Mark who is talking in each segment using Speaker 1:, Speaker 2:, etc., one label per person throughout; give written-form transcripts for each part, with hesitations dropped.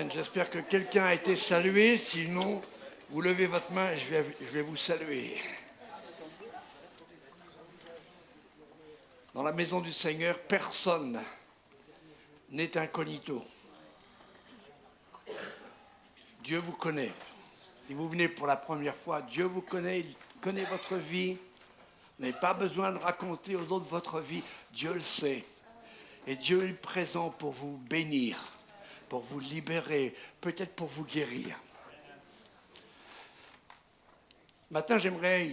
Speaker 1: Amen. J'espère que quelqu'un a été salué. Sinon, vous levez votre main et je vais vous saluer. Dans la maison du Seigneur, personne n'est incognito. Dieu vous connaît. Si vous venez pour la première fois, Dieu vous connaît, il connaît votre vie. Vous n'avez pas besoin de raconter aux autres votre vie. Dieu le sait. Et Dieu est présent pour vous bénir, pour vous libérer, peut-être pour vous guérir. Matin, j'aimerais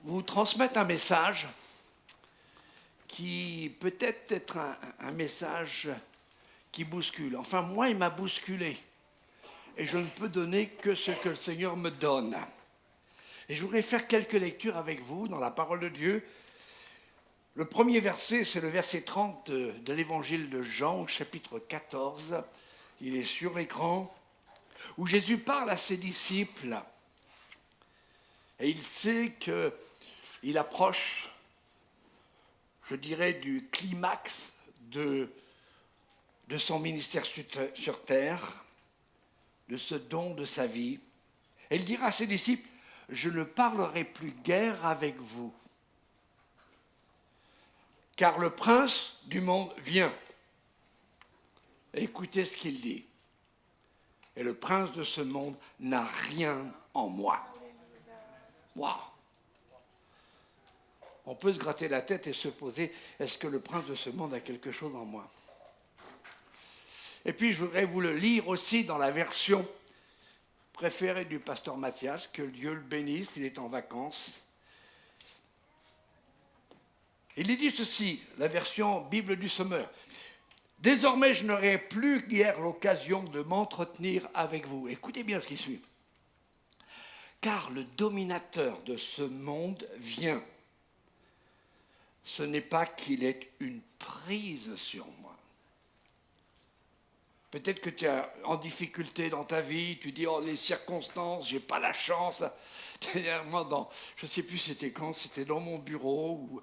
Speaker 1: vous transmettre un message qui peut-être être un message qui bouscule. Enfin, moi, il m'a bousculé. Et je ne peux donner que ce que le Seigneur me donne. Et je voudrais faire quelques lectures avec vous dans la parole de Dieu. Le premier verset, c'est le verset 30 de l'évangile de Jean, au chapitre 14. Il est sur l'écran, où Jésus parle à ses disciples. Et il sait qu'il approche, je dirais, du climax de son ministère sur terre, de ce don de sa vie. Et il dira à ses disciples, « Je ne parlerai plus guère avec vous, car le prince du monde vient. » Écoutez ce qu'il dit. « Et le prince de ce monde n'a rien en moi. » Waouh! On peut se gratter la tête et se poser, est-ce que le prince de ce monde a quelque chose en moi? Et puis je voudrais vous le lire aussi dans la version préférée du pasteur Mathias, que Dieu le bénisse, il est en vacances. Il dit ceci, la version Bible du Sommeur. « Désormais, je n'aurai plus guère l'occasion de m'entretenir avec vous. » Écoutez bien ce qui suit. « Car le dominateur de ce monde vient. Ce n'est pas qu'il ait une prise sur moi. » Peut-être que tu es en difficulté dans ta vie, tu dis, oh, les circonstances, j'ai pas la chance. Dernièrement, je ne sais plus c'était quand, c'était dans mon bureau,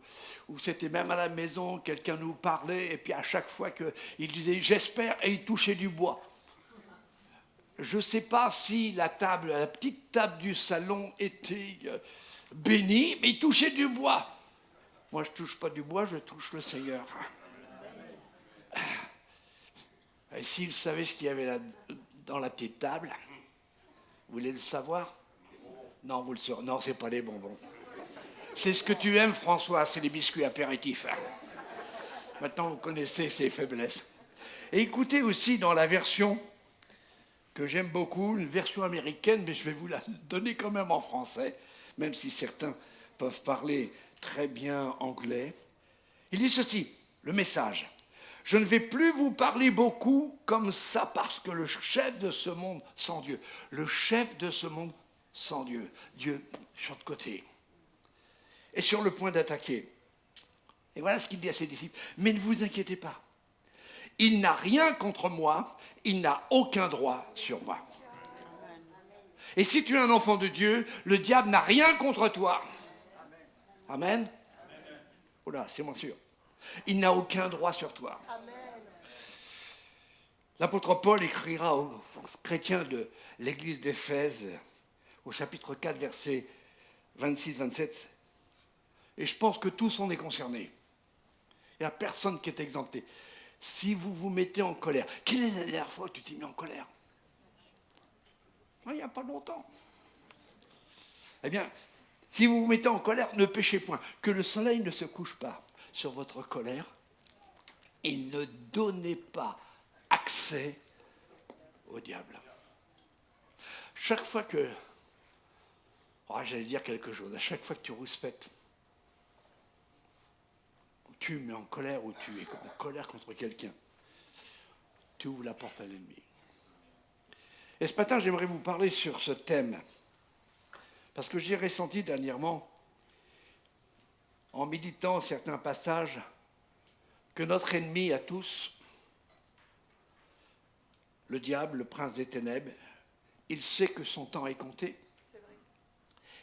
Speaker 1: ou c'était même à la maison, quelqu'un nous parlait, et puis à chaque fois qu'il disait, j'espère, et il touchait du bois. Je ne sais pas si la petite table du salon était bénie, mais il touchait du bois. Moi, je ne touche pas du bois, je touche le Seigneur. Et s'il savait ce qu'il y avait là, dans la petite table, vous voulez le savoir? Non, vous le saurez. Non, ce n'est pas les bonbons. C'est ce que tu aimes, François, c'est les biscuits apéritifs. Maintenant, vous connaissez ses faiblesses. Et écoutez aussi dans la version que j'aime beaucoup, une version américaine, mais je vais vous la donner quand même en français, même si certains peuvent parler très bien anglais. Il dit ceci, le message. Je ne vais plus vous parler beaucoup comme ça parce que le chef de ce monde sans Dieu, le chef de ce monde sans Dieu, Dieu sur de côté, est sur le point d'attaquer. Et voilà ce qu'il dit à ses disciples. Mais ne vous inquiétez pas. Il n'a rien contre moi, il n'a aucun droit sur moi. Et si tu es un enfant de Dieu, le diable n'a rien contre toi. Amen. Oh là, c'est moins sûr. Il n'a aucun droit sur toi. Amen. L'apôtre Paul écrira aux chrétiens de l'église d'Éphèse, au chapitre 4, versets 26-27. Et je pense que tous on est concernés. Il n'y a personne qui est exempté. Si vous vous mettez en colère, quelle est la dernière fois que tu t'es mis en colère? Il n'y a pas longtemps. Eh bien, si vous vous mettez en colère, ne péchez point. Que le soleil ne se couche pas sur votre colère et ne donnez pas accès au diable. Chaque fois que, j'allais dire quelque chose, à chaque fois que tu rouspètes, ou tu mets en colère, ou tu es en colère contre quelqu'un, tu ouvres la porte à l'ennemi. Et ce matin, j'aimerais vous parler sur ce thème, parce que j'ai ressenti dernièrement, en méditant certains passages, que notre ennemi à tous, le diable, le prince des ténèbres, il sait que son temps est compté.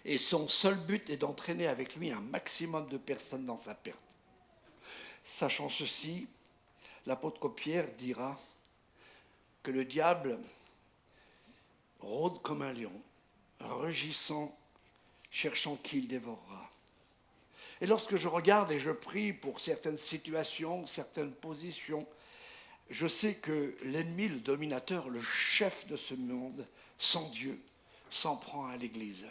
Speaker 1: Et son seul but est d'entraîner avec lui un maximum de personnes dans sa perte. Sachant ceci, l'apôtre Pierre dira que le diable rôde comme un lion, rugissant, cherchant qui il dévorera. Et lorsque je regarde et je prie pour certaines situations, certaines positions, je sais que l'ennemi, le dominateur, le chef de ce monde, sans Dieu, s'en prend à l'Église.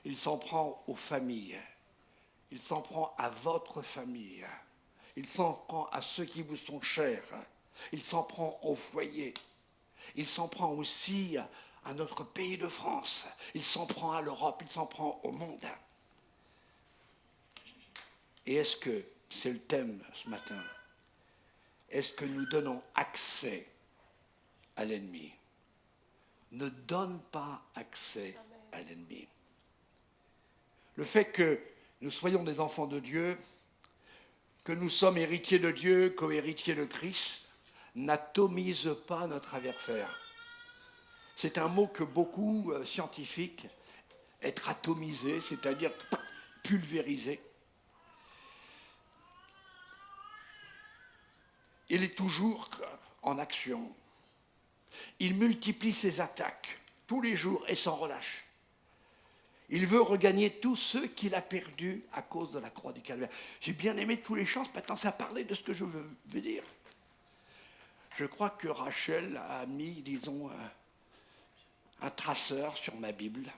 Speaker 1: Il s'en prend aux familles. Il s'en prend à votre famille. Il s'en prend à ceux qui vous sont chers. Il s'en prend au foyer. Il s'en prend aussi à notre pays de France. Il s'en prend à l'Europe. Il s'en prend au monde. Et est-ce que, c'est le thème ce matin, est-ce que nous donnons accès à l'ennemi? Ne donne pas accès à l'ennemi. Le fait que nous soyons des enfants de Dieu, que nous sommes héritiers de Dieu, co-héritiers de Christ, n'atomise pas notre adversaire. C'est un mot que beaucoup scientifiques, être atomisé, c'est-à-dire pulvérisé. Il est toujours en action. Il multiplie ses attaques tous les jours et sans relâche. Il veut regagner tous ceux qu'il a perdus à cause de la croix du calvaire. J'ai bien aimé tous les chants, maintenant ça parlait de ce que je veux dire. Je crois que Rachel a mis, disons, un traceur sur ma Bible.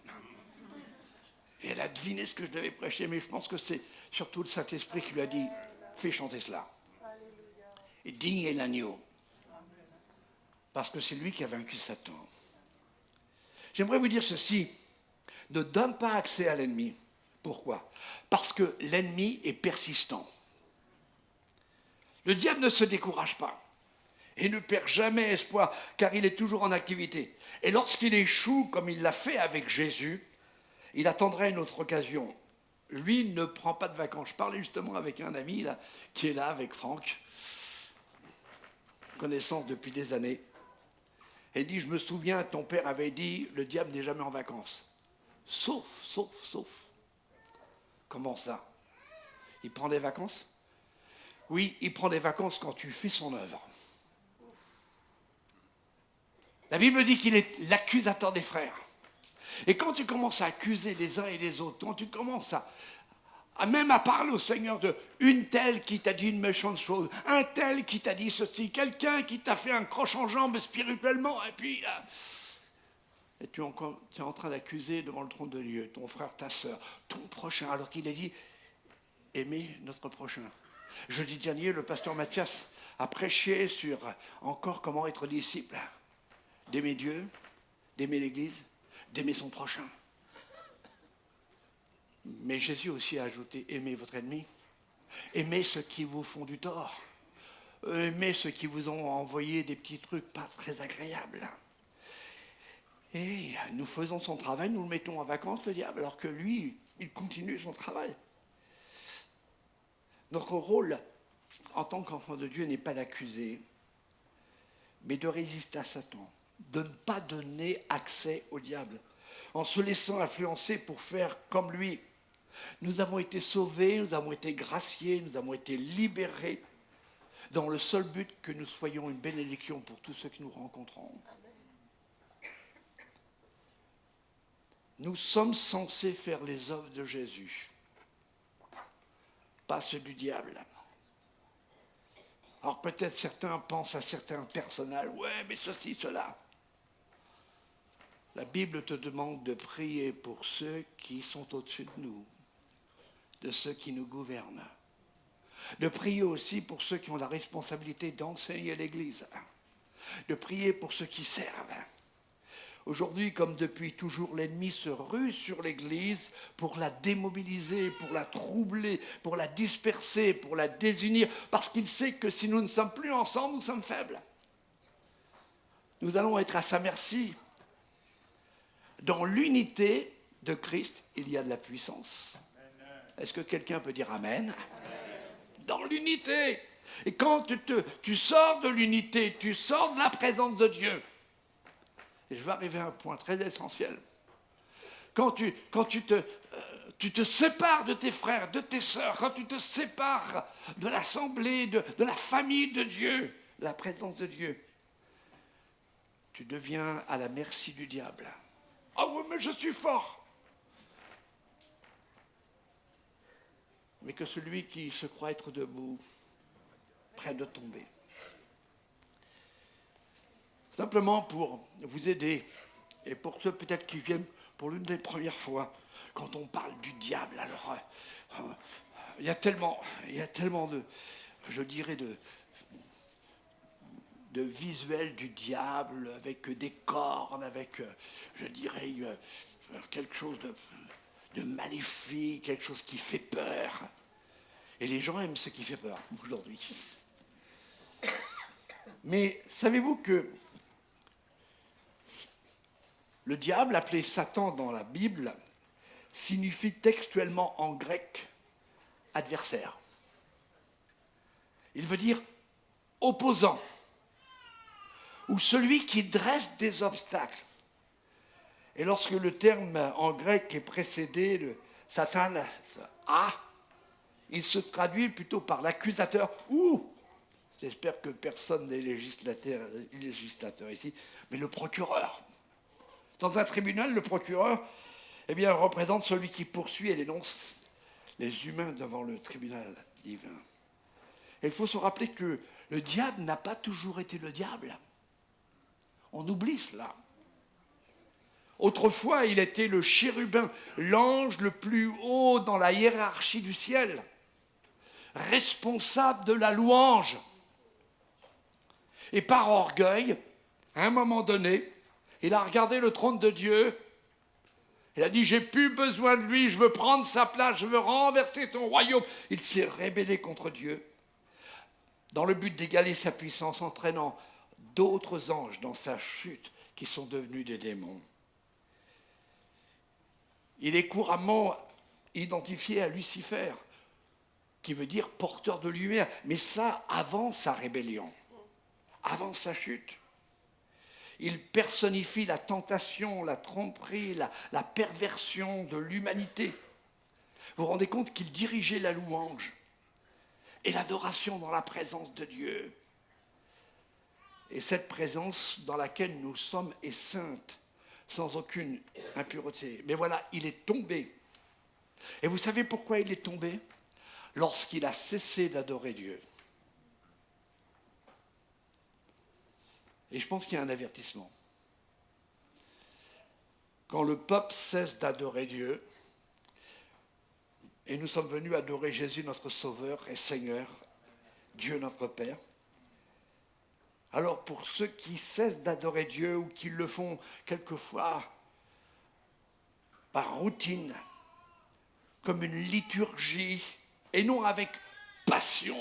Speaker 1: Et elle a deviné ce que je devais prêcher, mais je pense que c'est surtout le Saint-Esprit qui lui a dit « Fais chanter cela ». Et digne est l'agneau. Parce que c'est lui qui a vaincu Satan. J'aimerais vous dire ceci. Ne donne pas accès à l'ennemi. Pourquoi? Parce que l'ennemi est persistant. Le diable ne se décourage pas. Et ne perd jamais espoir, car il est toujours en activité. Et lorsqu'il échoue, comme il l'a fait avec Jésus, il attendra une autre occasion. Lui ne prend pas de vacances. Je parlais justement avec un ami là, qui est là, avec Franck, connaissance depuis des années. Et il dit, je me souviens, ton père avait dit, le diable n'est jamais en vacances. Sauf. Comment ça? Il prend des vacances? Oui, il prend des vacances quand tu fais son œuvre. La Bible dit qu'il est l'accusateur des frères. Et quand tu commences à accuser les uns et les autres, quand tu commences même à parler au Seigneur de une telle qui t'a dit une méchante chose, un tel qui t'a dit ceci, quelqu'un qui t'a fait un croche en jambe spirituellement, et puis et tu es en train d'accuser devant le trône de Dieu ton frère, ta sœur, ton prochain, alors qu'il a dit aimer notre prochain. Jeudi dernier, le pasteur Mathias a prêché sur encore comment être disciple, d'aimer Dieu, d'aimer l'Église, d'aimer son prochain. Mais Jésus aussi a ajouté, aimez votre ennemi, aimez ceux qui vous font du tort, aimez ceux qui vous ont envoyé des petits trucs pas très agréables. Et nous faisons son travail, nous le mettons en vacances, le diable, alors que lui, il continue son travail. Notre rôle, en tant qu'enfant de Dieu, n'est pas d'accuser, mais de résister à Satan, de ne pas donner accès au diable, en se laissant influencer pour faire comme lui. Nous avons été sauvés, nous avons été graciés, nous avons été libérés, dans le seul but que nous soyons une bénédiction pour tous ceux que nous rencontrons. Nous sommes censés faire les œuvres de Jésus, pas ceux du diable. Alors peut-être certains pensent à certains personnages, ouais, mais ceci, cela. La Bible te demande de prier pour ceux qui sont au-dessus de nous, de ceux qui nous gouvernent. De prier aussi pour ceux qui ont la responsabilité d'enseigner l'Église. De prier pour ceux qui servent. Aujourd'hui, comme depuis toujours, l'ennemi se rue sur l'Église pour la démobiliser, pour la troubler, pour la disperser, pour la désunir, parce qu'il sait que si nous ne sommes plus ensemble, nous sommes faibles. Nous allons être à sa merci. Dans l'unité de Christ, il y a de la puissance. Est-ce que quelqu'un peut dire Amen? Dans l'unité. Et quand tu sors de l'unité, tu sors de la présence de Dieu. Et je vais arriver à un point très essentiel. Quand tu te sépares de tes frères, de tes sœurs, quand tu te sépares de l'assemblée, de la famille de Dieu, la présence de Dieu, tu deviens à la merci du diable. Ah oui, mais je suis fort. Mais que celui qui se croit être debout, près de tomber. Simplement pour vous aider, et pour ceux peut-être qui viennent pour l'une des premières fois, quand on parle du diable, alors il y a tellement de, je dirais, de visuels du diable, avec des cornes, avec, je dirais, quelque chose de maléfique, quelque chose qui fait peur. Et les gens aiment ce qui fait peur aujourd'hui. Mais savez-vous que le diable, appelé Satan dans la Bible, signifie textuellement en grec adversaire. Il veut dire opposant, ou celui qui dresse des obstacles. Et lorsque le terme en grec est précédé de Satan, il se traduit plutôt par l'accusateur ou, j'espère que personne n'est législateur ici, mais le procureur. Dans un tribunal, le procureur, eh bien, représente celui qui poursuit et dénonce les humains devant le tribunal divin. Et il faut se rappeler que le diable n'a pas toujours été le diable. On oublie cela. Autrefois, il était le chérubin, l'ange le plus haut dans la hiérarchie du ciel, responsable de la louange. Et par orgueil, à un moment donné, il a regardé le trône de Dieu. Il a dit, j'ai plus besoin de lui, je veux prendre sa place, je veux renverser ton royaume. Il s'est rébellé contre Dieu dans le but d'égaler sa puissance, entraînant d'autres anges dans sa chute qui sont devenus des démons. Il est couramment identifié à Lucifer, qui veut dire porteur de lumière, mais ça avant sa rébellion, avant sa chute. Il personnifie la tentation, la tromperie, la perversion de l'humanité. Vous vous rendez compte qu'il dirigeait la louange et l'adoration dans la présence de Dieu. Et cette présence dans laquelle nous sommes est sainte, sans aucune impureté. Mais voilà, il est tombé. Et vous savez pourquoi il est tombé? Lorsqu'il a cessé d'adorer Dieu. Et je pense qu'il y a un avertissement. Quand le peuple cesse d'adorer Dieu, et nous sommes venus adorer Jésus notre Sauveur et Seigneur, Dieu notre Père, alors pour ceux qui cessent d'adorer Dieu ou qui le font quelquefois par routine, comme une liturgie, et non avec passion,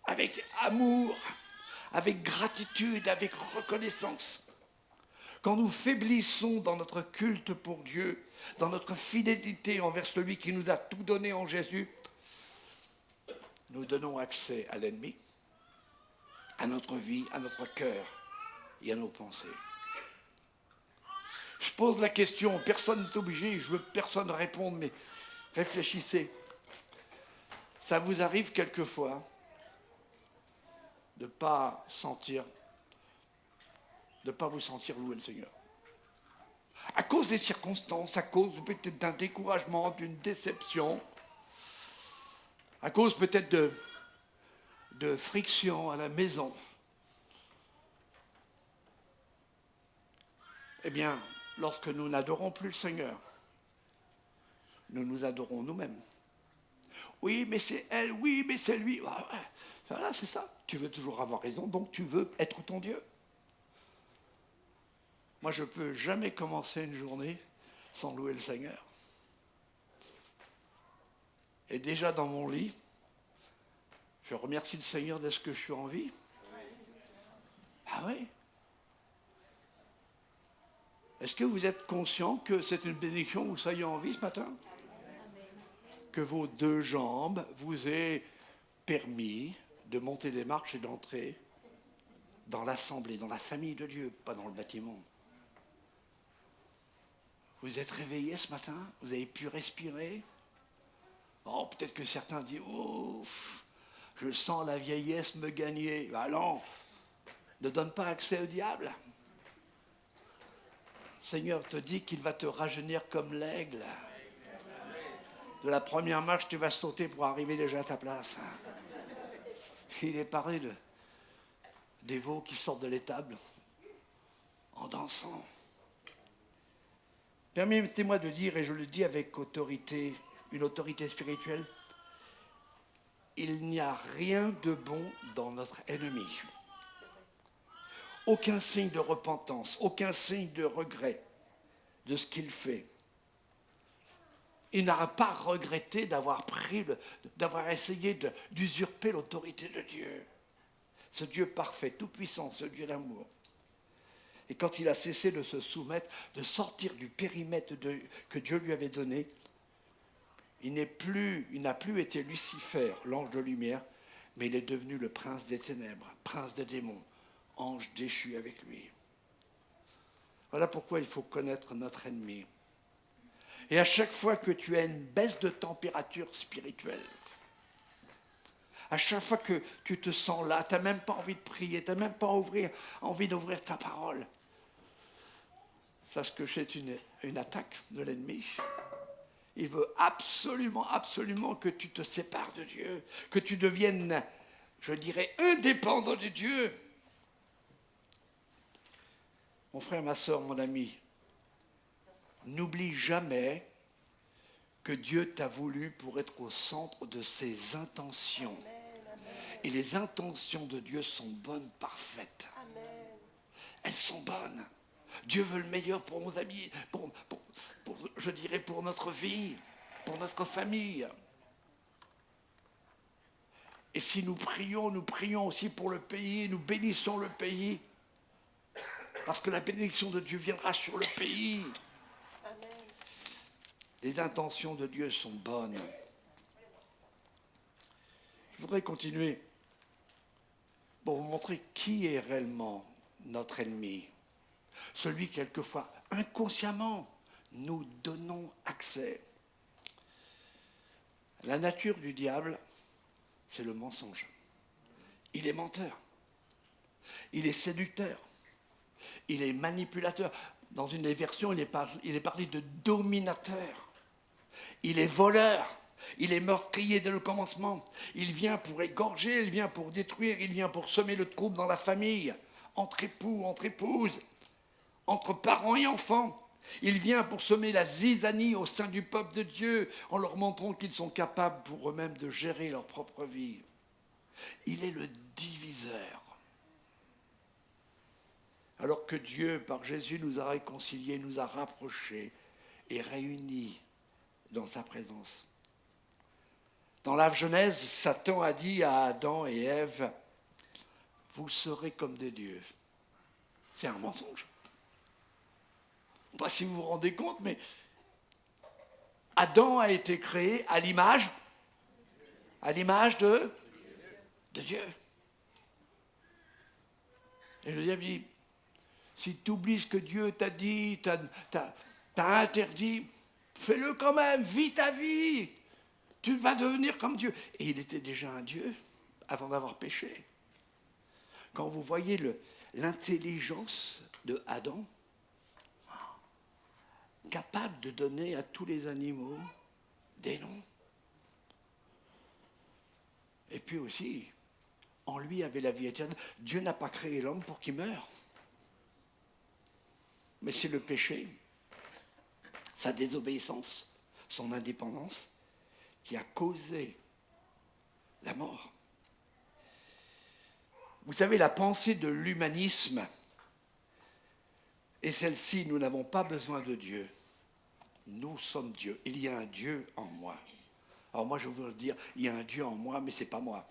Speaker 1: avec amour, avec gratitude, avec reconnaissance. Quand nous faiblissons dans notre culte pour Dieu, dans notre fidélité envers celui qui nous a tout donné en Jésus, nous donnons accès à l'ennemi, à notre vie, à notre cœur et à nos pensées. Je pose la question, personne n'est obligé, je veux personne répondre, mais réfléchissez. Ça vous arrive quelquefois de ne pas vous sentir louer le Seigneur. À cause des circonstances, à cause peut-être d'un découragement, d'une déception, à cause peut-être de friction à la maison. Eh bien, lorsque nous n'adorons plus le Seigneur, nous nous adorons nous-mêmes. Oui, mais c'est elle, oui, mais c'est lui. Voilà, c'est ça. Tu veux toujours avoir raison, donc tu veux être ton Dieu. Moi, je ne peux jamais commencer une journée sans louer le Seigneur. Et déjà dans mon lit, je remercie le Seigneur de ce que je suis en vie. Ah oui. Est-ce que vous êtes conscient que c'est une bénédiction que vous soyez en vie ce matin? Que vos deux jambes vous aient permis de monter les marches et d'entrer dans l'assemblée, dans la famille de Dieu, pas dans le bâtiment. Vous êtes réveillés ce matin? Vous avez pu respirer? Oh, peut-être que certains disent « Ouf, je sens la vieillesse me gagner. » Ben non, ne donne pas accès au diable. Seigneur te dit qu'il va te rajeunir comme l'aigle. De la première marche, tu vas sauter pour arriver déjà à ta place. Il est parlé des veaux qui sortent de l'étable en dansant. Permettez-moi de dire, et je le dis avec autorité, une autorité spirituelle, il n'y a rien de bon dans notre ennemi. Aucun signe de repentance, aucun signe de regret de ce qu'il fait. Il n'aura pas regretté d'avoir essayé d'usurper l'autorité de Dieu. Ce Dieu parfait, tout-puissant, ce Dieu d'amour. Et quand il a cessé de se soumettre, de sortir du périmètre que Dieu lui avait donné, il n'a plus été Lucifer, l'ange de lumière, mais il est devenu le prince des ténèbres, prince des démons, ange déchu avec lui. Voilà pourquoi il faut connaître notre ennemi. Et à chaque fois que tu as une baisse de température spirituelle, à chaque fois que tu te sens là, tu n'as même pas envie de prier, tu n'as même pas envie d'ouvrir ta parole, sache que c'est une attaque de l'ennemi. Il veut absolument, absolument que tu te sépares de Dieu, que tu deviennes, je dirais, indépendant de Dieu. Mon frère, ma soeur, mon ami, n'oublie jamais que Dieu t'a voulu pour être au centre de ses intentions. Et les intentions de Dieu sont bonnes, parfaites. Elles sont bonnes. Dieu veut le meilleur pour nos amis, je dirais pour notre vie, pour notre famille. Et si nous prions aussi pour le pays, nous bénissons le pays, parce que la bénédiction de Dieu viendra sur le pays. Amen. Les intentions de Dieu sont bonnes. Je voudrais continuer pour vous montrer qui est réellement notre ennemi. Celui, quelquefois, inconsciemment, nous donnons accès. La nature du diable, c'est le mensonge. Il est menteur. Il est séducteur. Il est manipulateur. Dans une des versions, il est parlé de dominateur. Il est voleur. Il est meurtrier dès le commencement. Il vient pour égorger, il vient pour détruire, il vient pour semer le trouble dans la famille, entre époux, entre épouses, entre parents et enfants. Il vient pour semer la zizanie au sein du peuple de Dieu en leur montrant qu'ils sont capables pour eux-mêmes de gérer leur propre vie. Il est le diviseur. Alors que Dieu, par Jésus, nous a réconciliés, nous a rapprochés et réunis dans sa présence. Dans la Genèse, Satan a dit à Adam et Ève, « Vous serez comme des dieux. » C'est un mensonge. Je ne sais pas si vous vous rendez compte, mais Adam a été créé à l'image de Dieu. Et le diable dit, si tu oublies ce que Dieu t'a dit, t'a interdit, fais-le quand même, vis ta vie. Tu vas devenir comme Dieu. Et il était déjà un Dieu avant d'avoir péché. Quand vous voyez l'intelligence de Adam, capable de donner à tous les animaux des noms. Et puis aussi, en lui avait la vie éternelle. Dieu n'a pas créé l'homme pour qu'il meure. Mais c'est le péché, sa désobéissance, son indépendance, qui a causé la mort. Vous savez, la pensée de l'humanisme est celle-ci, nous n'avons pas besoin de Dieu. Nous sommes Dieu. Il y a un Dieu en moi. Alors moi, je voudrais dire, il y a un Dieu en moi, mais ce n'est pas moi.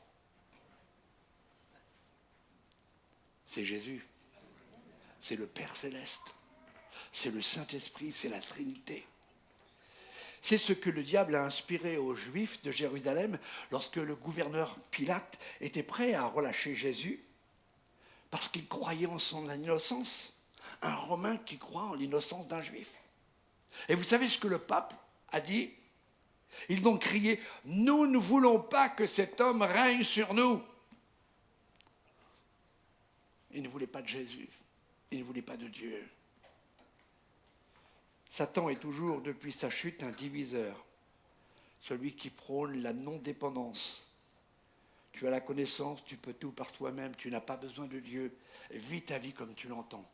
Speaker 1: C'est Jésus. C'est le Père Céleste. C'est le Saint-Esprit, c'est la Trinité. C'est ce que le diable a inspiré aux Juifs de Jérusalem lorsque le gouverneur Pilate était prêt à relâcher Jésus parce qu'il croyait en son innocence. Un Romain qui croit en l'innocence d'un Juif. Et vous savez ce que le pape a dit? Ils ont crié « Nous ne voulons pas que cet homme règne sur nous ». Il ne voulait pas de Jésus. Il ne voulait pas de Dieu. Satan est toujours, depuis sa chute, un diviseur. Celui qui prône la non-dépendance. Tu as la connaissance, tu peux tout par toi-même, tu n'as pas besoin de Dieu. Vis ta vie comme tu l'entends.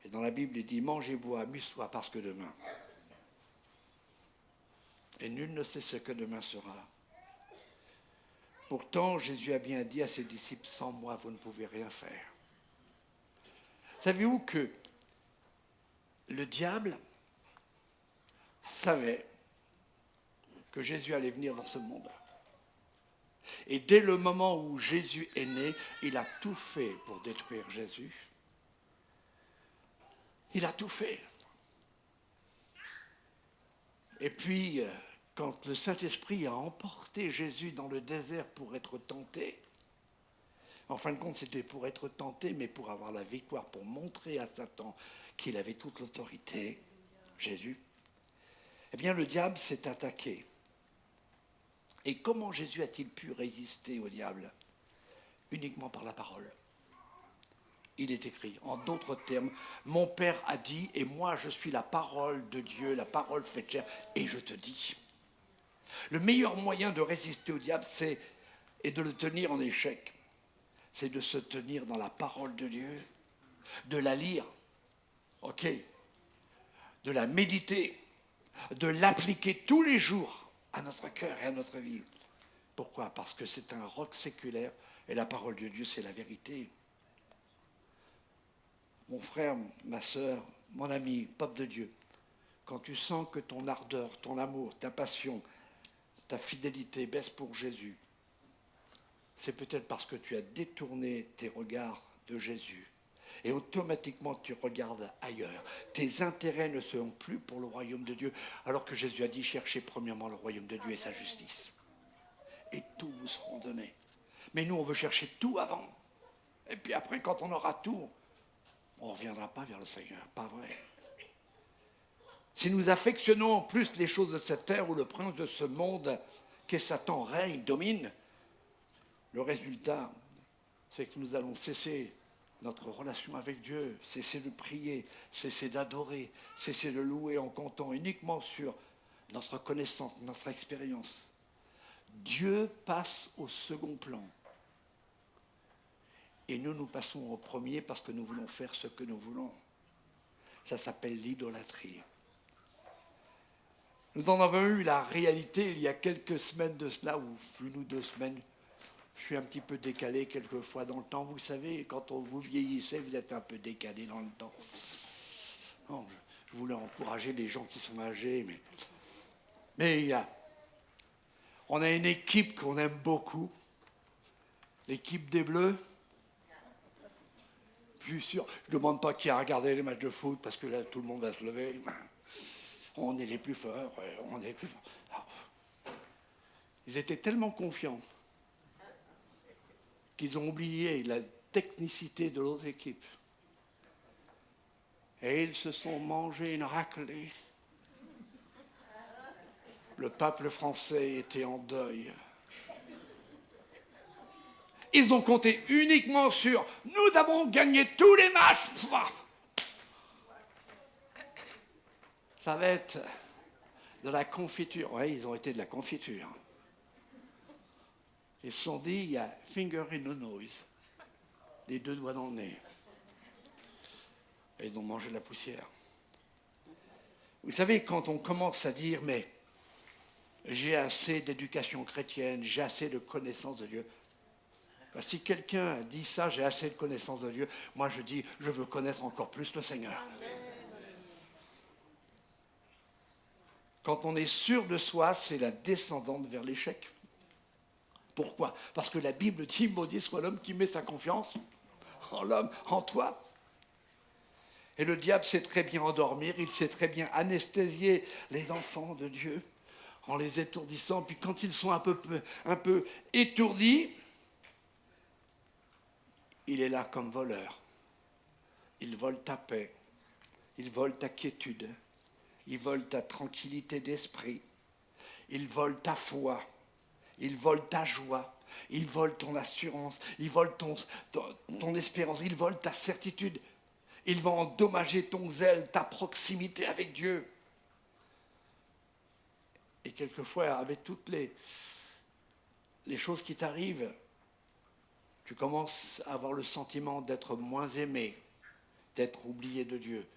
Speaker 1: Et dans la Bible, il dit, mange et bois, amuse-toi parce que demain. Et nul ne sait ce que demain sera. Pourtant, Jésus a bien dit à ses disciples, sans moi, vous ne pouvez rien faire. Savez-vous que le diable savait que Jésus allait venir dans ce monde. Et dès le moment où Jésus est né, il a tout fait pour détruire Jésus. Il a tout fait. Et puis, quand le Saint-Esprit a emporté Jésus dans le désert pour être tenté, en fin de compte, c'était pour être tenté, mais pour avoir la victoire, pour montrer à Satan qu'il avait toute l'autorité, Jésus, eh bien, le diable s'est attaqué. Et comment Jésus a-t-il pu résister au diable? Uniquement par la parole. Il est écrit, en d'autres termes, mon Père a dit, et moi je suis la parole de Dieu, la parole faite chair, et je te dis. Le meilleur moyen de résister au diable, et de le tenir en échec, c'est de se tenir dans la parole de Dieu, de la lire, ok, de la méditer, de l'appliquer tous les jours à notre cœur et à notre vie. Pourquoi? Parce que c'est un roc séculaire et la parole de Dieu, c'est la vérité. Mon frère, ma sœur, mon ami, peuple de Dieu, quand tu sens que ton ardeur, ton amour, ta passion, ta fidélité baisse pour Jésus, c'est peut-être parce que tu as détourné tes regards de Jésus. Et automatiquement, tu regardes ailleurs. Tes intérêts ne sont plus pour le royaume de Dieu, alors que Jésus a dit, cherchez premièrement le royaume de Dieu et sa justice. Et tout vous sera donné. Mais nous, on veut chercher tout avant. Et puis après, quand on aura tout, on ne reviendra pas vers le Seigneur. Pas vrai. Si nous affectionnons plus les choses de cette terre où le prince de ce monde, qu'est Satan, règne, domine, le résultat, c'est que nous allons cesser notre relation avec Dieu, cesser de prier, cesser d'adorer, cesser de louer en comptant uniquement sur notre connaissance, notre expérience. Dieu passe au second plan. Et nous passons au premier parce que nous voulons faire ce que nous voulons. Ça s'appelle l'idolâtrie. Nous en avons eu la réalité il y a quelques semaines de cela, ou une ou 2 semaines. Je suis un petit peu décalé quelquefois dans le temps. Vous savez, quand vous vieillissez, vous êtes un peu décalé dans le temps. Non, je voulais encourager les gens qui sont âgés, mais on a une équipe qu'on aime beaucoup, l'équipe des Bleus. Je suis sûr, je ne demande pas qui a regardé les matchs de foot, parce que là, tout le monde va se lever. On est les plus forts, on est les plus forts. Alors, ils étaient tellement confiants qu'ils ont oublié la technicité de l'autre équipe. Et ils se sont mangés une raclée. Le peuple français était en deuil. Ils ont compté uniquement sur « nous avons gagné tous les matchs ». Ça va être de la confiture. Oui, ils ont été de la confiture. Ils se sont dit, il y a finger in the nose, les 2 doigts dans le nez. Et ils ont mangé la poussière. Vous savez, quand on commence à dire, mais j'ai assez d'éducation chrétienne, j'ai assez de connaissance de Dieu. Ben, si quelqu'un dit ça, j'ai assez de connaissance de Dieu, moi je dis, je veux connaître encore plus le Seigneur. Quand on est sûr de soi, c'est la descendante vers l'échec. Pourquoi? Parce que la Bible dit, maudit soit l'homme qui met sa confiance en l'homme, en toi. Et le diable sait très bien endormir, il sait très bien anesthésier les enfants de Dieu en les étourdissant. Puis quand ils sont un peu étourdis, il est là comme voleur. Il vole ta paix, il vole ta quiétude, il vole ta tranquillité d'esprit, il vole ta foi, il vole ta joie, il vole ton assurance, il vole ton espérance, il vole ta certitude. Il va endommager ton zèle, ta proximité avec Dieu. Et quelquefois, avec toutes les choses qui t'arrivent, tu commences à avoir le sentiment d'être moins aimé, d'être oublié de Dieu.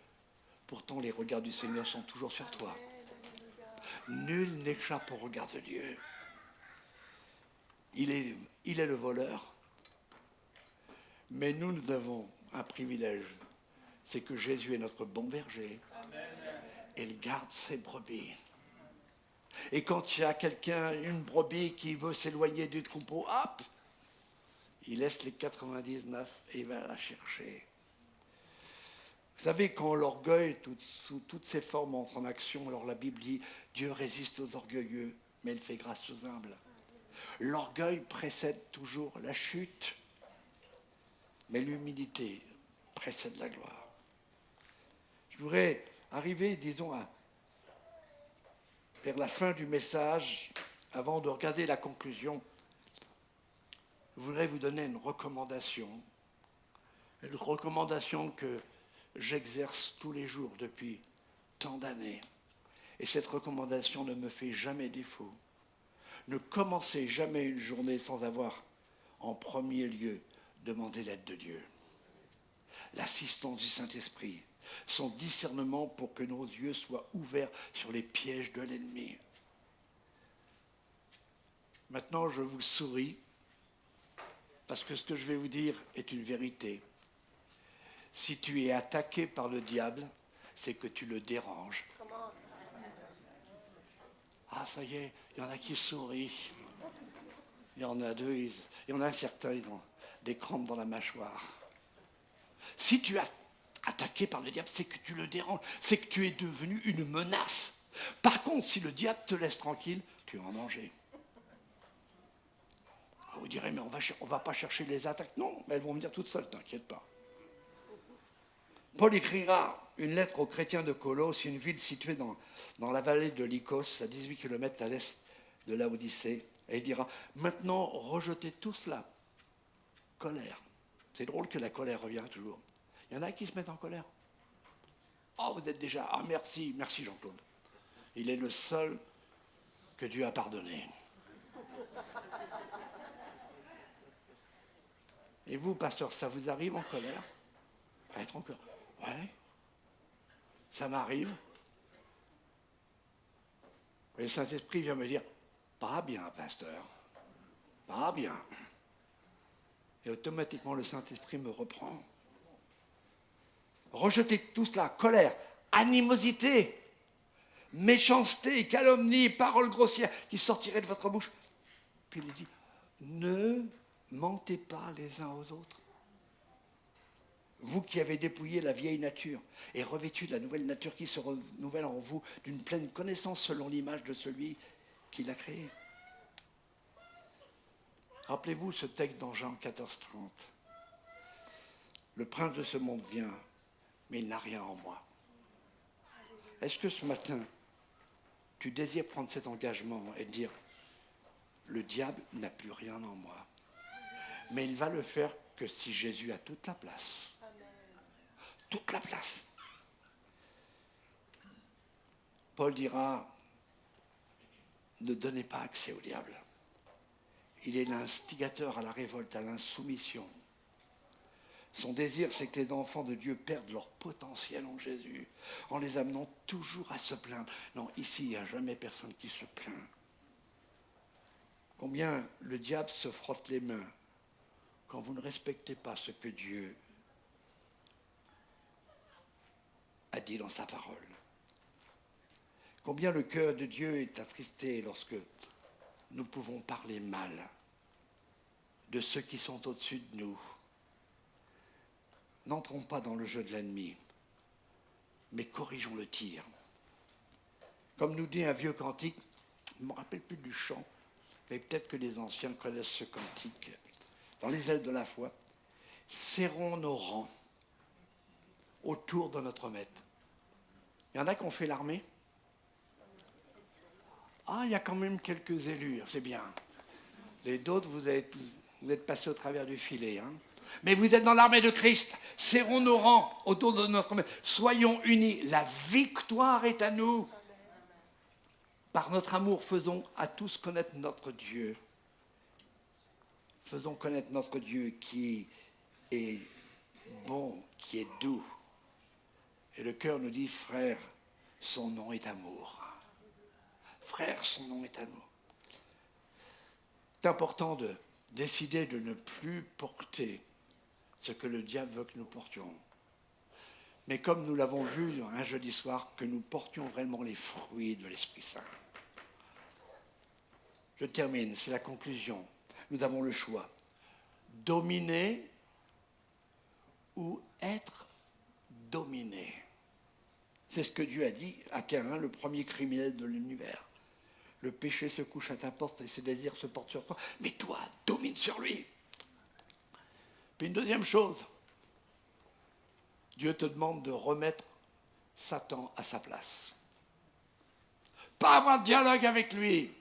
Speaker 1: Pourtant, les regards du Seigneur sont toujours sur toi. Nul n'échappe au regard de Dieu. Il est le voleur, mais nous avons un privilège, c'est que Jésus est notre bon berger. Et il garde ses brebis. Et quand il y a quelqu'un, une brebis qui veut s'éloigner du troupeau, hop, il laisse les 99 et il va la chercher. Vous savez, quand l'orgueil, sous toutes ses formes, entre en action, alors la Bible dit, Dieu résiste aux orgueilleux, mais il fait grâce aux humbles. L'orgueil précède toujours la chute, mais l'humilité précède la gloire. Je voudrais arriver, disons, vers la fin du message, avant de regarder la conclusion. Je voudrais vous donner une recommandation que j'exerce tous les jours depuis tant d'années. Et cette recommandation ne me fait jamais défaut. Ne commencez jamais une journée sans avoir, en premier lieu, demandé l'aide de Dieu. L'assistance du Saint-Esprit, son discernement pour que nos yeux soient ouverts sur les pièges de l'ennemi. Maintenant, je vous souris, parce que ce que je vais vous dire est une vérité. Si tu es attaqué par le diable, c'est que tu le déranges. Ah, ça y est, il y en a qui sourient. Il y en a deux, il y en a certains, ils ont des crampes dans la mâchoire. Si tu es attaqué par le diable, c'est que tu le déranges, c'est que tu es devenu une menace. Par contre, si le diable te laisse tranquille, tu es en danger. Vous direz, mais on ne va pas chercher les attaques. Non, elles vont venir toutes seules, t'inquiète pas. Paul écrira une lettre aux chrétiens de Colosse, une ville située dans la vallée de Lycos, à 18 km à l'est de Laodicée. Et il dira, maintenant, rejetez tout cela. Colère. C'est drôle que la colère revient toujours. Il y en a qui se mettent en colère. Oh, vous êtes déjà... Ah, merci Jean-Claude. Il est le seul que Dieu a pardonné. Et vous, pasteur, ça vous arrive en colère? À être en colère? Ouais. Ça m'arrive. Et le Saint-Esprit vient me dire, pas bien, pasteur. Pas bien. Et automatiquement, le Saint-Esprit me reprend. Rejetez tout cela, colère, animosité, méchanceté, calomnie, paroles grossières qui sortiraient de votre bouche. Puis il dit, ne mentez pas les uns aux autres. Vous qui avez dépouillé la vieille nature et revêtu de la nouvelle nature qui se renouvelle en vous d'une pleine connaissance selon l'image de celui qui l'a créé. Rappelez-vous ce texte dans Jean 14,30. Le prince de ce monde vient, mais il n'a rien en moi. Est-ce que ce matin, tu désires prendre cet engagement et dire, le diable n'a plus rien en moi, mais il va le faire que si Jésus a toute la place. Toute la place. Paul dira, ne donnez pas accès au diable. Il est l'instigateur à la révolte, à l'insoumission. Son désir, c'est que les enfants de Dieu perdent leur potentiel en Jésus, en les amenant toujours à se plaindre. Non, ici, il n'y a jamais personne qui se plaint. Combien le diable se frotte les mains quand vous ne respectez pas ce que Dieu a dit dans sa parole. Combien le cœur de Dieu est attristé lorsque nous pouvons parler mal de ceux qui sont au-dessus de nous. N'entrons pas dans le jeu de l'ennemi, mais corrigeons le tir. Comme nous dit un vieux cantique, je ne me rappelle plus du chant, mais peut-être que les anciens connaissent ce cantique. Dans les ailes de la foi, serrons nos rangs autour de notre maître. Il y en a qui ont fait l'armée. Ah, il y a quand même quelques élus, c'est bien. Les d'autres, vous êtes passés au travers du filet. Hein. Mais vous êtes dans l'armée de Christ. Serrons nos rangs autour de notre maître. Soyons unis. La victoire est à nous. Par notre amour, faisons à tous connaître notre Dieu. Faisons connaître notre Dieu qui est bon, qui est doux. Et le cœur nous dit, frère, son nom est amour. Frère, son nom est amour. C'est important de décider de ne plus porter ce que le diable veut que nous portions. Mais comme nous l'avons vu un jeudi soir, que nous portions vraiment les fruits de l'Esprit Saint. Je termine, c'est la conclusion. Nous avons le choix. Dominer ou être dominé. C'est ce que Dieu a dit à Caïn, le premier criminel de l'univers. Le péché se couche à ta porte et ses désirs se portent sur toi. Mais toi, domine sur lui. Puis une deuxième chose. Dieu te demande de remettre Satan à sa place. Pas avoir de dialogue avec lui.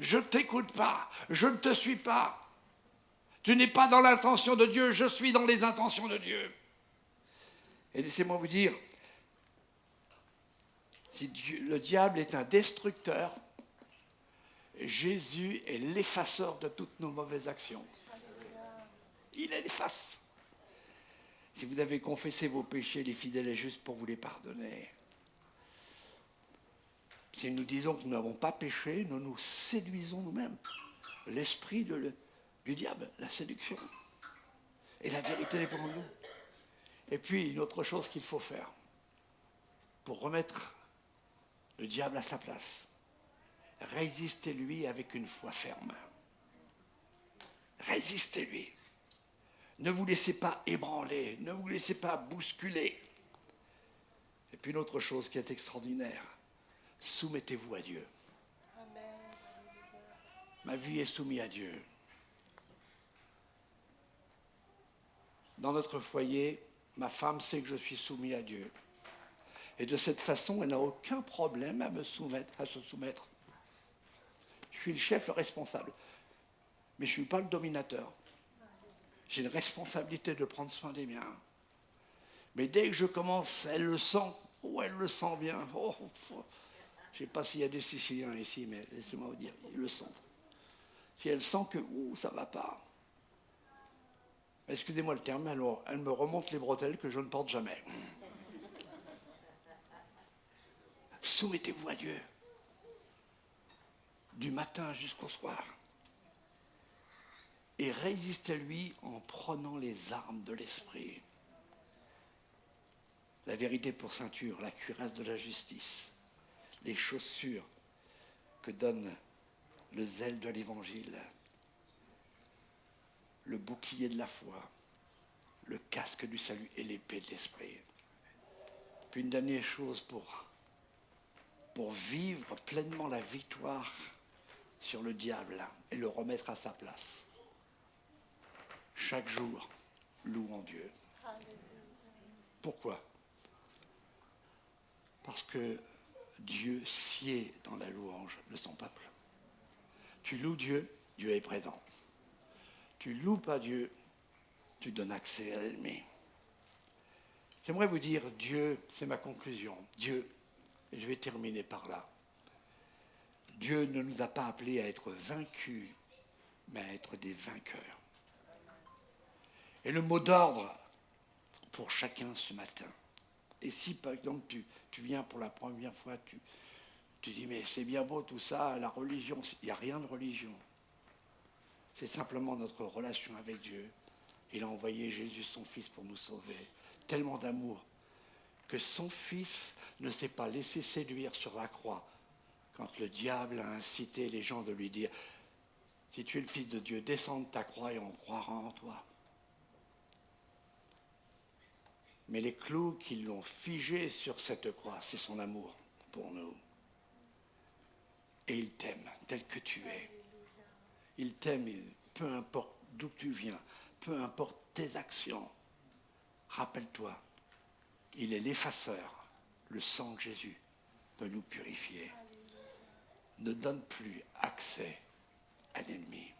Speaker 1: Je ne t'écoute pas. Je ne te suis pas. Tu n'es pas dans l'intention de Dieu. Je suis dans les intentions de Dieu. Et laissez-moi vous dire, si le diable est un destructeur, Jésus est l'effaceur de toutes nos mauvaises actions. Il les efface. Si vous avez confessé vos péchés, il est fidèle et juste pour vous les pardonner. Si nous disons que nous n'avons pas péché, nous nous séduisons nous-mêmes. L'esprit du diable, la séduction. Et la vérité est pour nous. Et puis, une autre chose qu'il faut faire pour remettre le diable à sa place. Résistez-lui avec une foi ferme. Résistez-lui. Ne vous laissez pas ébranler, ne vous laissez pas bousculer. Et puis une autre chose qui est extraordinaire, soumettez-vous à Dieu. Amen. Ma vie est soumise à Dieu. Dans notre foyer, ma femme sait que je suis soumis à Dieu. Et de cette façon, elle n'a aucun problème à se soumettre. Je suis le chef, le responsable. Mais je ne suis pas le dominateur. J'ai une responsabilité de prendre soin des miens. Mais dès que je commence, elle le sent. Oh, elle le sent bien. Oh, je ne sais pas s'il y a des Siciliens ici, mais laissez-moi vous dire, ils le sentent. Si elle sent que ça ne va pas, excusez-moi le terme, alors elle me remonte les bretelles que je ne porte jamais. Soumettez-vous à Dieu. Du matin jusqu'au soir. Et résistez-lui en prenant les armes de l'esprit. La vérité pour ceinture, la cuirasse de la justice, les chaussures que donne le zèle de l'évangile, le bouclier de la foi, le casque du salut et l'épée de l'esprit. Puis une dernière chose pour vivre pleinement la victoire sur le diable et le remettre à sa place. Chaque jour, louons Dieu. Pourquoi ? Parce que Dieu sied dans la louange de son peuple. Tu loues Dieu, Dieu est présent. Tu loues pas Dieu, tu donnes accès à l'ennemi. J'aimerais vous dire, Dieu, c'est ma conclusion. Dieu, et je vais terminer par là. Dieu ne nous a pas appelés à être vaincus, mais à être des vainqueurs. Et le mot d'ordre pour chacun ce matin. Et si, par exemple, tu viens pour la première fois, tu dis, mais c'est bien beau tout ça, la religion, il n'y a rien de religion. C'est simplement notre relation avec Dieu. Il a envoyé Jésus, son Fils, pour nous sauver. Tellement d'amour que son Fils ne s'est pas laissé séduire sur la croix quand le diable a incité les gens de lui dire, si tu es le Fils de Dieu, descends de ta croix et on croira en toi. Mais les clous qui l'ont figé sur cette croix, c'est son amour pour nous. Et il t'aime tel que tu es. Il t'aime, peu importe d'où tu viens, peu importe tes actions. Rappelle-toi, il est l'effaceur. Le sang de Jésus peut nous purifier. Ne donne plus accès à l'ennemi.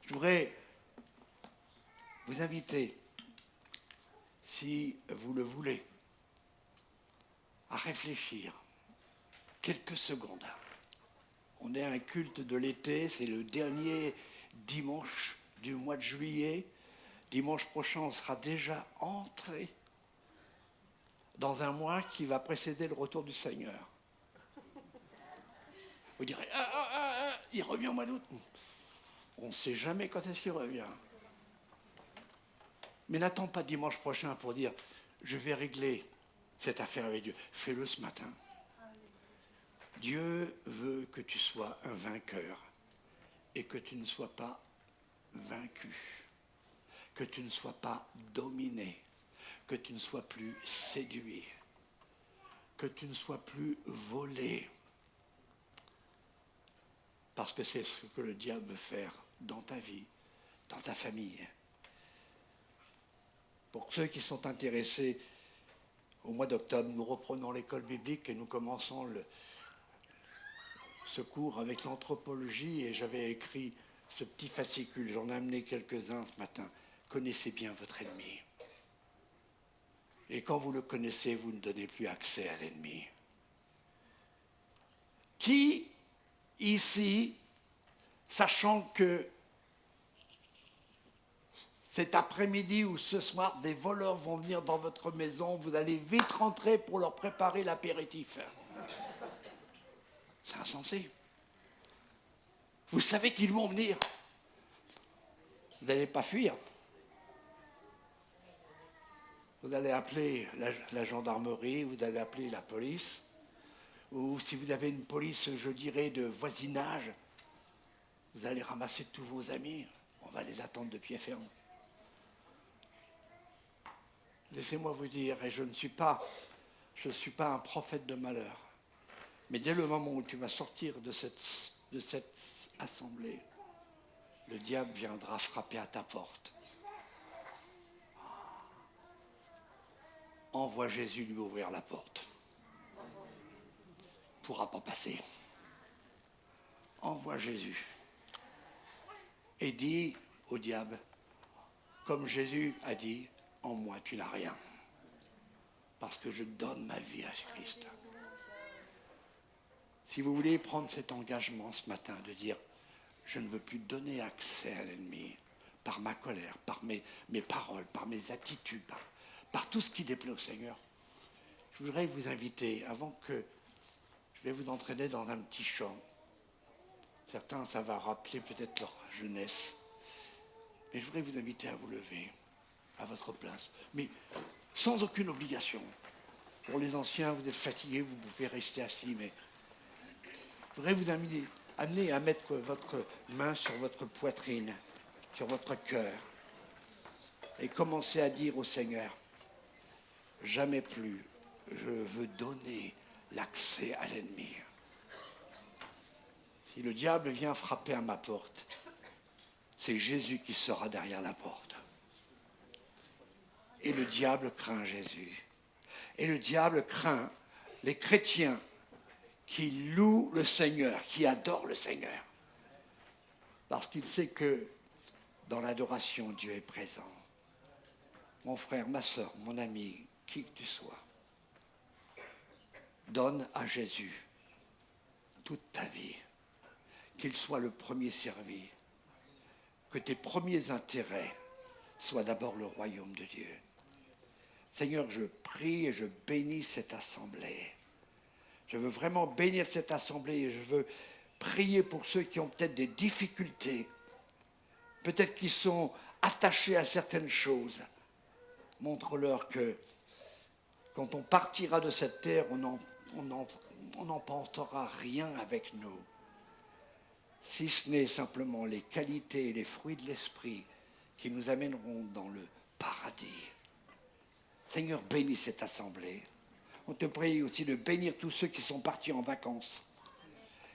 Speaker 1: Je voudrais vous inviter, si vous le voulez, à réfléchir quelques secondes. On est à un culte de l'été, c'est le dernier dimanche du mois de juillet. Dimanche prochain, on sera déjà entré dans un mois qui va précéder le retour du Seigneur. Vous direz, il revient au mois d'août. On ne sait jamais quand est-ce qu'il revient. Mais n'attends pas dimanche prochain pour dire, je vais régler cette affaire avec Dieu. Fais-le ce matin. Dieu veut que tu sois un vainqueur et que tu ne sois pas vaincu, que tu ne sois pas dominé, que tu ne sois plus séduit, que tu ne sois plus volé. Parce que c'est ce que le diable veut faire dans ta vie, dans ta famille. Pour ceux qui sont intéressés, au mois d'octobre, nous reprenons l'école biblique et nous commençons ce cours avec l'anthropologie et j'avais écrit ce petit fascicule, j'en ai amené quelques-uns ce matin. Connaissez bien votre ennemi. Et quand vous le connaissez, vous ne donnez plus accès à l'ennemi. Qui, ici, sachant que cet après-midi ou ce soir, des voleurs vont venir dans votre maison, vous allez vite rentrer pour leur préparer l'apéritif. C'est insensé. Vous savez qu'ils vont venir. Vous n'allez pas fuir. Vous allez appeler la gendarmerie, vous allez appeler la police. Ou si vous avez une police, je dirais, de voisinage, vous allez ramasser tous vos amis. On va les attendre de pied ferme. Laissez-moi vous dire, et je ne suis pas un prophète de malheur, mais dès le moment où tu vas sortir de cette assemblée, le diable viendra frapper à ta porte. Envoie Jésus lui ouvrir la porte. Il ne pourra pas passer. Envoie Jésus. Et dis au diable, comme Jésus a dit, en moi tu n'as rien, parce que je donne ma vie à Christ. Si vous voulez prendre cet engagement ce matin de dire, je ne veux plus donner accès à l'ennemi par ma colère, par mes paroles, par mes attitudes, par tout ce qui déplaît au Seigneur, je voudrais vous inviter, avant que je vais vous entraîner dans un petit chant. Certains, ça va rappeler peut-être leur jeunesse, mais je voudrais vous inviter à vous lever à votre place, mais sans aucune obligation. Pour les anciens, vous êtes fatigués, vous pouvez rester assis, mais je voudrais vous amener à mettre votre main sur votre poitrine, sur votre cœur, et commencer à dire au Seigneur, jamais plus je veux donner l'accès à l'ennemi. Si le diable vient frapper à ma porte, c'est Jésus qui sera derrière la porte. Et le diable craint Jésus. Et le diable craint les chrétiens qui louent le Seigneur, qui adorent le Seigneur. Parce qu'il sait que dans l'adoration, Dieu est présent. Mon frère, ma soeur, mon ami, qui que tu sois, donne à Jésus toute ta vie. Qu'il soit le premier servi. Que tes premiers intérêts soient d'abord le royaume de Dieu. Seigneur, je prie et je bénis cette assemblée. Je veux vraiment bénir cette assemblée et je veux prier pour ceux qui ont peut-être des difficultés, peut-être qui sont attachés à certaines choses. Montre-leur que quand on partira de cette terre, on n'emportera rien avec nous, si ce n'est simplement les qualités et les fruits de l'esprit qui nous amèneront dans le paradis. Seigneur, bénis cette assemblée. On te prie aussi de bénir tous ceux qui sont partis en vacances.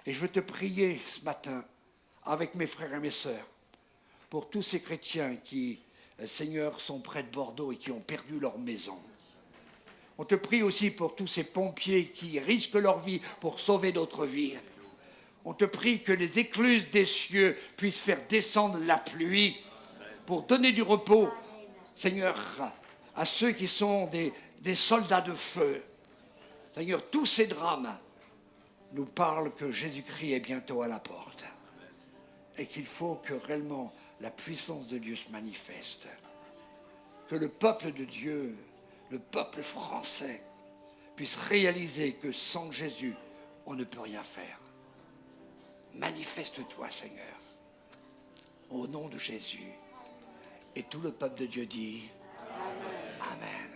Speaker 1: Et je veux te prier ce matin, avec mes frères et mes sœurs, pour tous ces chrétiens qui, Seigneur, sont près de Bordeaux et qui ont perdu leur maison. On te prie aussi pour tous ces pompiers qui risquent leur vie pour sauver d'autres vies. On te prie que les écluses des cieux puissent faire descendre la pluie pour donner du repos, Seigneur, à ceux qui sont des soldats de feu. Seigneur, tous ces drames nous parlent que Jésus-Christ est bientôt à la porte et qu'il faut que réellement la puissance de Dieu se manifeste. Que le peuple de Dieu, le peuple français, puisse réaliser que sans Jésus, on ne peut rien faire. Manifeste-toi, Seigneur, au nom de Jésus. Et tout le peuple de Dieu dit Amen. Amen.